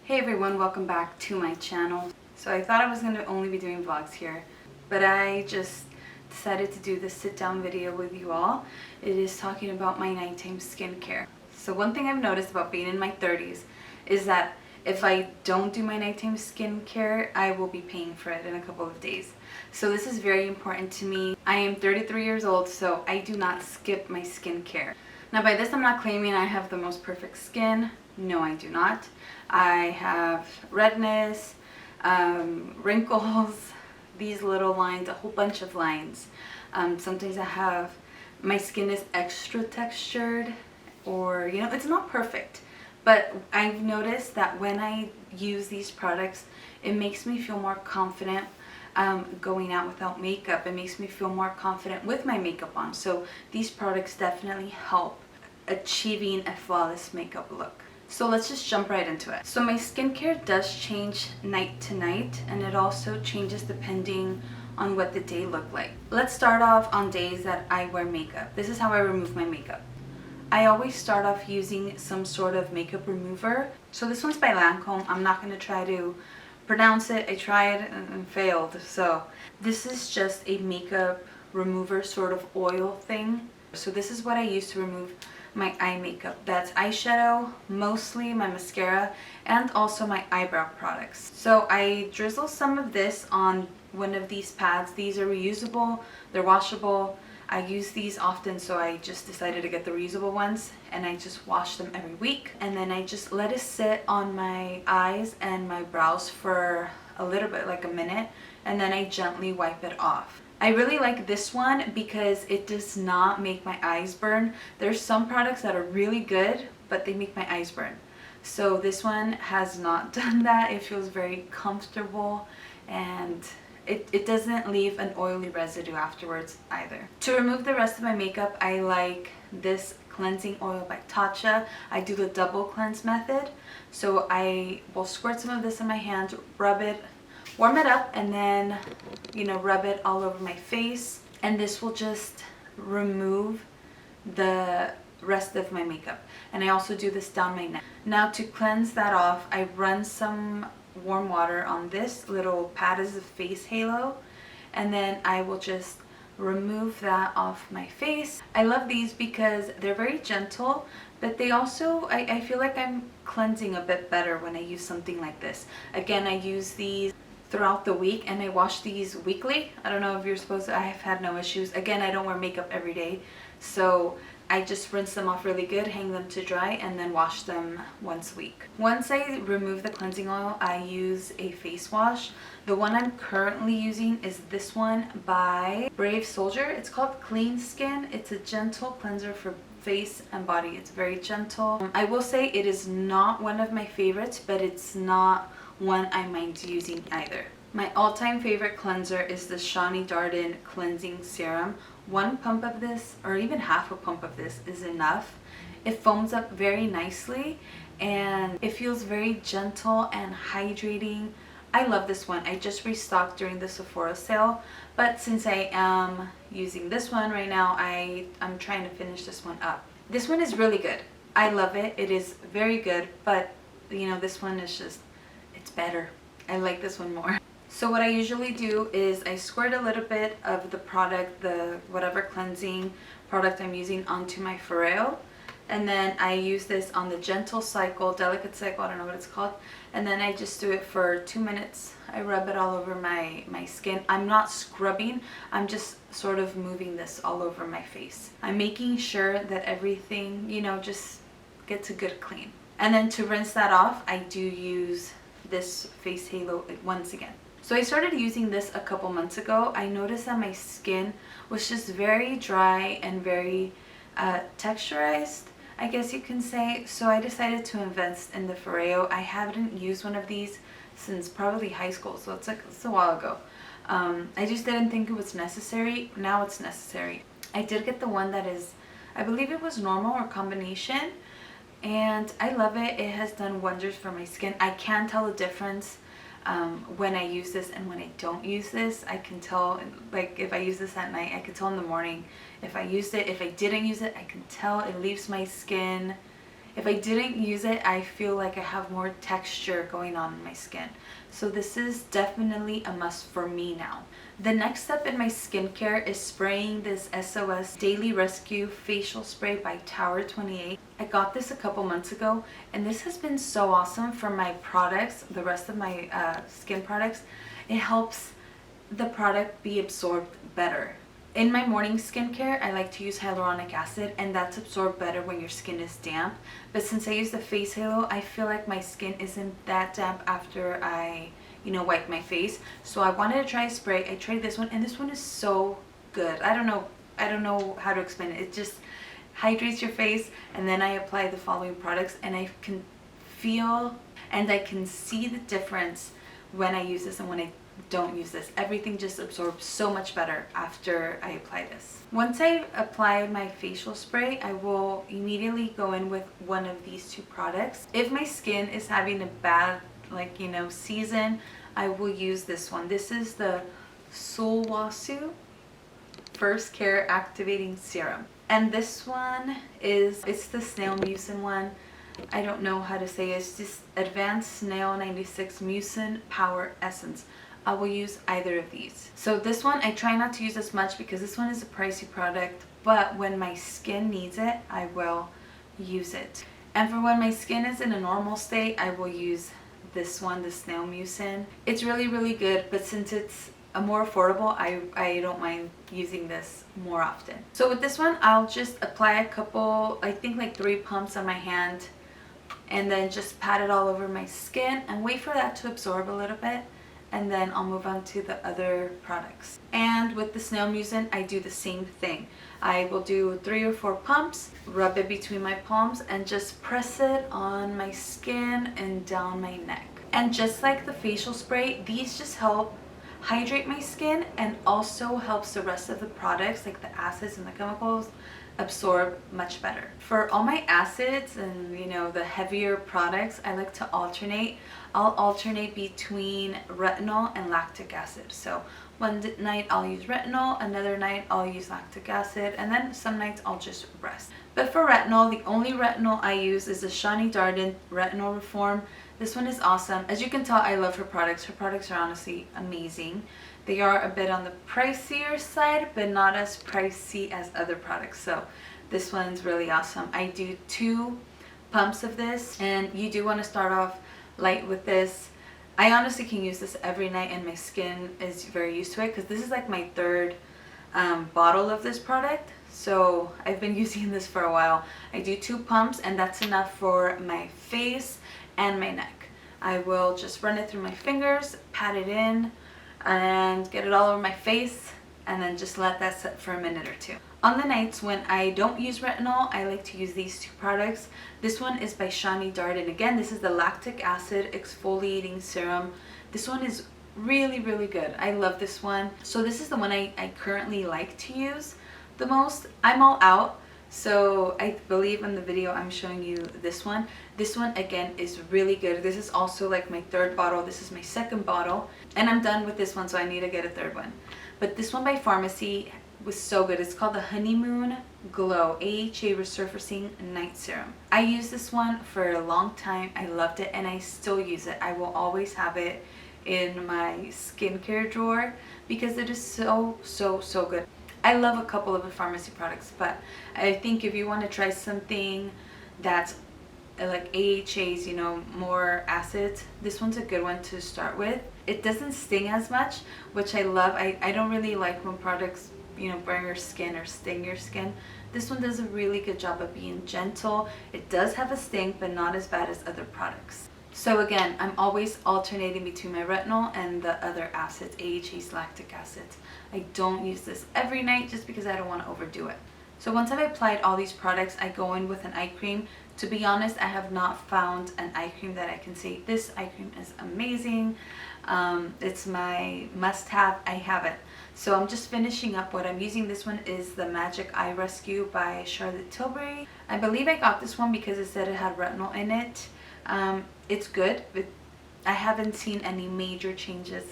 Hey everyone, welcome back to my channel. So I thought I was going to only be doing vlogs here, but I just decided to do this sit down video with you all. It is talking about my nighttime skincare. So one thing I've noticed about being in my 30s is that if I don't do my nighttime skincare, I will be paying for it in a couple of days. So this is very important to me. I am 33 years old, so I do not skip my skincare. Now by this I'm not claiming I have the most perfect skin. No, I do not. I have redness, wrinkles, these little lines, a whole bunch of lines. Sometimes I have, my skin is extra textured, or it's not perfect. But I've noticed that when I use these products, it makes me feel more confident going out without makeup. It makes me feel more confident with my makeup on. So these products definitely help achieving a flawless makeup look. So let's just jump right into it. So my skincare does change night to night, and it also changes depending on what the day looked like. Let's start off on days that I wear makeup. This is how I remove my makeup. I always start off using some sort of makeup remover. So this one's by Lancome. I'm not going to try to pronounce it. I tried and failed. So this is just a makeup remover sort of oil thing. So this is what I use to remove my eye makeup. That's eyeshadow, mostly my mascara, and also my eyebrow products. So I drizzle some of this on one of these pads. These are reusable, they're washable. I use these often, so I just decided to get the reusable ones, and I just wash them every week. And then I just let it sit on my eyes and my brows for a little bit, like a minute, and then I gently wipe it off. I really like this one because it does not make my eyes burn. There's some products that are really good, but they make my eyes burn. So this one has not done that. It feels very comfortable, and it doesn't leave an oily residue afterwards either. To remove the rest of my makeup, I like this cleansing oil by Tatcha. I do the double cleanse method. So I will squirt some of this in my hand, rub it, warm it up, and then rub it all over my face, and this will just remove the rest of my makeup. And I also do this down my neck. Now to cleanse that off, I run some warm water on this little pad as a face halo, and then I will just remove that off my face. I love these because they're very gentle, but they also, I feel like I'm cleansing a bit better when I use something like this. Again, I use these throughout the week, and I wash these weekly. I don't know if you're supposed to. I have had no issues. Again, I don't wear makeup every day, so I just rinse them off really good, hang them to dry, and then wash them once a week. Once I remove the cleansing oil, I use a face wash. The one I'm currently using is this one by Brave Soldier. It's called Clean Skin. It's a gentle cleanser for face and body. It's very gentle. I will say it is not one of my favorites, but it's not one I mind using either. My all-time favorite cleanser is the Shani Darden Cleansing Serum. One pump of this, or even half a pump of this, is enough. It foams up very nicely, and it feels very gentle and hydrating. I love this one. I just restocked during the Sephora sale, but since I am using this one right now, I'm trying to finish this one up. This one is really good. I love it. It is very good, but this one is just, it's better. I like this one more. So what I usually do is I squirt a little bit of the product, the whatever cleansing product I'm using, onto my foreo, and then I use this on the gentle cycle, delicate cycle, I don't know what it's called, and then I just do it for 2 minutes. I rub it all over my skin. I'm not scrubbing, I'm just sort of moving this all over my face. I'm making sure that everything, just gets a good clean. And then to rinse that off, I do use this face halo once again. So I started using this a couple months ago. I noticed that my skin was just very dry and very texturized, I guess you can say. So I decided to invest in the Foreo. I haven't used one of these since probably high school, so it's a while ago. I just didn't think it was necessary. Now it's necessary. I did get the one that is, I believe it was normal or combination, and I love it. It has done wonders for my skin. I can tell the difference when I use this and when I don't use this. I can tell, like if I use this at night, I can tell in the morning if I used it. If I didn't use it, I can tell. It leaves my skin If I didn't use it, I feel like I have more texture going on in my skin. So this is definitely a must for me now. The next step in my skincare is spraying this SOS Daily Rescue Facial Spray by Tower 28. I got this a couple months ago, and this has been so awesome for my products, the rest of my skin products. It helps the product be absorbed better. In my morning skincare, I like to use hyaluronic acid, and that's absorbed better when your skin is damp. But since I use the face halo, I feel like my skin isn't that damp after I wipe my face. So I wanted to try a spray. I tried this one, and this one is so good. I don't know how to explain it. It just hydrates your face, and then I apply the following products, and I can feel and I can see the difference when I use this and when I don't use this. Everything just absorbs so much better after I apply this. Once I apply my facial spray, I will immediately go in with one of these two products. If my skin is having a bad season, I will use this one. This is the Sulwhasoo First Care Activating Serum, and this one it's the Snail Mucin one. I don't know how to say it. It's just Advanced Snail 96 Mucin Power Essence. I will use either of these. So this one I try not to use as much because this one is a pricey product, but when my skin needs it, I will use it. And for when my skin is in a normal state, I will use this one, the Snail Mucin. It's really, really good, but since it's a more affordable, I don't mind using this more often. So with this one, I'll just apply a couple, I think like 3 pumps on my hand, and then just pat it all over my skin and wait for that to absorb a little bit, and then I'll move on to the other products. And with the Snail Mucin, I do the same thing. I will do 3 or 4 pumps, rub it between my palms, and just press it on my skin and down my neck. And just like the facial spray, these just help hydrate my skin and also helps the rest of the products, like the acids and the chemicals, absorb much better. For all my acids and the heavier products, I like to alternate. I'll alternate between retinol and lactic acid. So one night I'll use retinol, another night I'll use lactic acid, and then some nights I'll just rest. But for retinol, the only retinol I use is the Shani Darden Retinol Reform. This one is awesome. As you can tell, I love her products. Her products are honestly amazing. They are a bit on the pricier side, but not as pricey as other products. So this one's really awesome. I do 2 pumps of this, and you do want to start off light with this. I honestly can use this every night, and my skin is very used to it because this is like my 3rd bottle of this product. So I've been using this for a while. I do 2 pumps, and that's enough for my face and my neck. I will just run it through my fingers, pat it in, and get it all over my face, and then just let that sit for a minute or 2. On the nights when I don't use retinol, I like to use these 2 products. This one is by Shani Darden. Again, this is the Lactic Acid Exfoliating Serum. This one is really, really good. I love this one. So this is the one I currently like to use the most. I'm all out, so I believe in the video I'm showing you this one. This one again is really good. This is also like my 3rd bottle. This is my 2nd bottle, and I'm done with this one, so I need to get a 3rd one. But this one by Farmacy was so good. It's called the Honeymoon Glow AHA Resurfacing Night Serum. I used this one for a long time. I loved it, and I still use it. I will always have it in my skincare drawer because it is so, so, so good. I love a couple of the Farmacy products, but I think if you want to try something that's like AHAs, more acids, this one's a good one to start with. It doesn't sting as much, which I love. I don't really like when products burn your skin or sting your skin. This one does a really good job of being gentle. It does have a sting, but not as bad as other products. So again, I'm always alternating between my retinol and the other acids, AHAs, lactic acids. I don't use this every night just because I don't want to overdo it. So once I've applied all these products, I go in with an eye cream. To be honest, I have not found an eye cream that I can say, this eye cream is amazing. It's my must-have. I have it. So I'm just finishing up what I'm using. This one is the Magic Eye Rescue by Charlotte Tilbury. I believe I got this one because it said it had retinol in it. It's good, but I haven't seen any major changes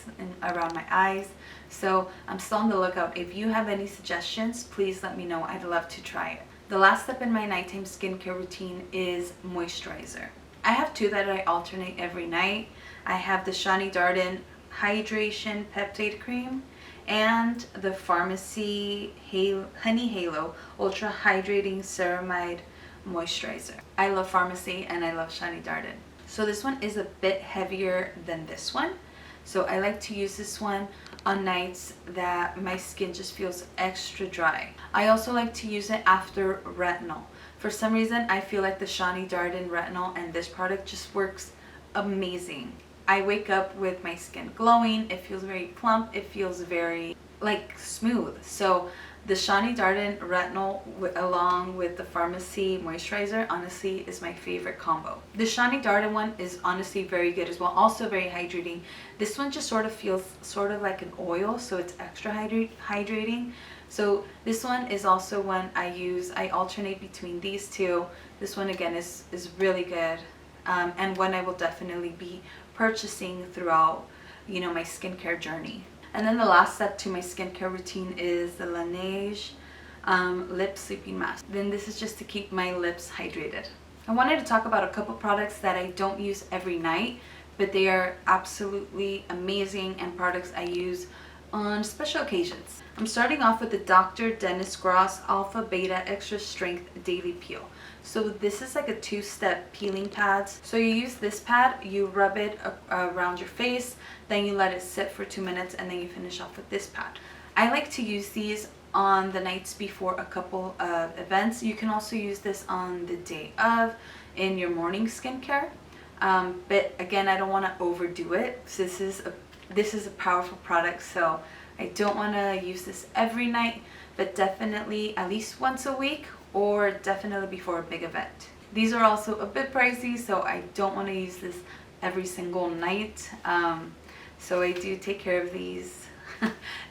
around my eyes. So I'm still on the lookout. If you have any suggestions, please let me know. I'd love to try it. The last step in my nighttime skincare routine is moisturizer. I have two that I alternate every night. I have the Shani Darden Hydration Peptide Cream and the Farmacy Honey Halo Ultra Hydrating Ceramide Moisturizer. I love Farmacy and I love Shani Darden. So this one is a bit heavier than this one. So I like to use this one on nights that my skin just feels extra dry. I also like to use it after retinol. For some reason, I feel like the Shani Darden Retinol and this product just works amazing. I wake up with my skin glowing. It feels very plump. It feels very like smooth. So the Shani Darden Retinol along with the Farmacy moisturizer honestly is my favorite combo. The Shani Darden one is honestly very good as well, also very hydrating. This one just sort of feels sort of like an oil, so it's extra hydrating. So this one is also one I use. I alternate between these two. This one again is really good, and one I will definitely be purchasing throughout, you know, my skincare journey. And then the last step to my skincare routine is the Laneige Lip Sleeping Mask. Then this is just to keep my lips hydrated. I wanted to talk about a couple products that I don't use every night, but they are absolutely amazing and products I use on special occasions. I'm starting off with the Dr. Dennis Gross Alpha Beta Extra Strength Daily Peel. So this is like a two-step peeling pad. So you use this pad, you rub it around your face, then you let it sit for 2 minutes, and then you finish off with this pad. I like to use these on the nights before a couple of events. You can also use this on the day of in your morning skincare. But again, I don't want to overdo it. So this is a powerful product, so I don't want to use this every night, but definitely at least once a week, or definitely before a big event. These are also a bit pricey, so I don't want to use this every single night. So I do take care of these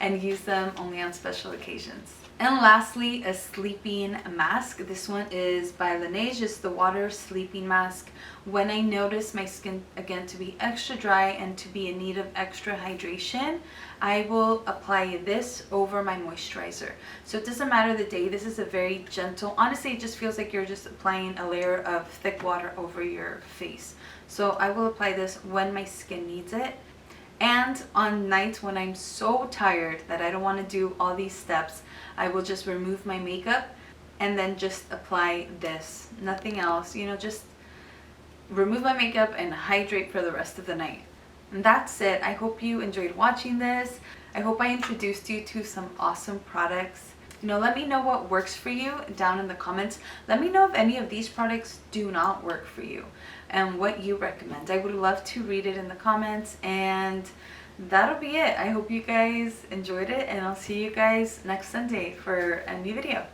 and use them only on special occasions. And lastly, a sleeping mask. This one is by Laneige. It's the water sleeping mask. When I notice my skin again to be extra dry and to be in need of extra hydration, I will apply this over my moisturizer. So it doesn't matter the day. This is a very gentle, honestly it just feels like you're just applying a layer of thick water over your face. So I will apply this when my skin needs it. And on nights when I'm so tired that I don't want to do all these steps, I will just remove my makeup and then just apply this. Nothing else, you know, just remove my makeup and hydrate for the rest of the night. And that's it. I hope you enjoyed watching this. I hope I introduced you to some awesome products. You know, let me know what works for you down in the comments. Let me know if any of these products do not work for you and what you recommend. I would love to read it in the comments, and that'll be it. I hope you guys enjoyed it, and I'll see you guys next Sunday for a new video.